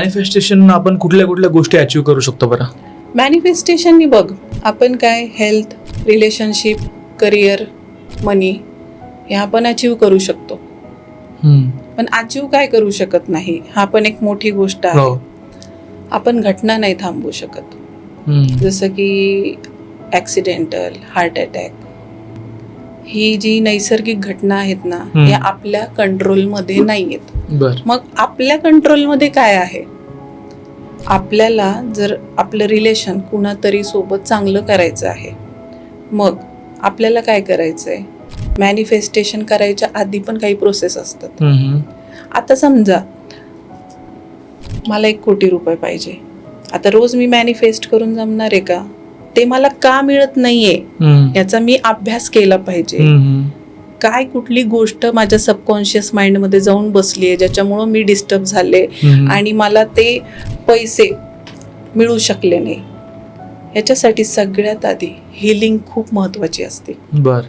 Manifestation आपण कुठल्या कुठल्या गोष्टी अचीव्ह करू शकतो बरं? मॅनिफेस्टेशननी बघ, आपण काय हेल्थ, रिलेशनशिप, करिअर, मनी हे आपण अचीव करू शकतो. पण अचीव काय करू शकत नाही, हा पण एक मोठी गोष्ट आहे. हो. आपण घटना नाही थांबवू शकत. जसं की ॲक्सिडेंटल, हार्ट अटॅक, ही जी नैसर्गिक घटना आहेत ना, या आपल्या कंट्रोलमध्ये नाही आहेत. बर. मग आपल्या कंट्रोलमध्ये काय आहे? आपल्याला जर आपलं रिलेशन कुणातरी सोबत चांगलं करायचं आहे, मग आपल्याला काय करायचं आहे? मॅनिफेस्टेशन करायच्या आधी पण काही प्रोसेस असतात. आता समजा मला 1 कोटी रुपये पाहिजे. आता रोज मी मॅनिफेस्ट करून जमणार आहे का? ते मला का मिळत नाहीये याचा मी अभ्यास केला पाहिजे. काय कुठली गोष्ट माझ्या सबकॉन्शियस माइंडमध्ये जाऊन बसली आहे ज्याच्यामुळं मी डिस्टर्ब झाले आणि मला ते पैसे मिळू शकले नाही. याच्यासाठी सगळ्यात आधी हिलिंग खूप महत्वाची असते. बर.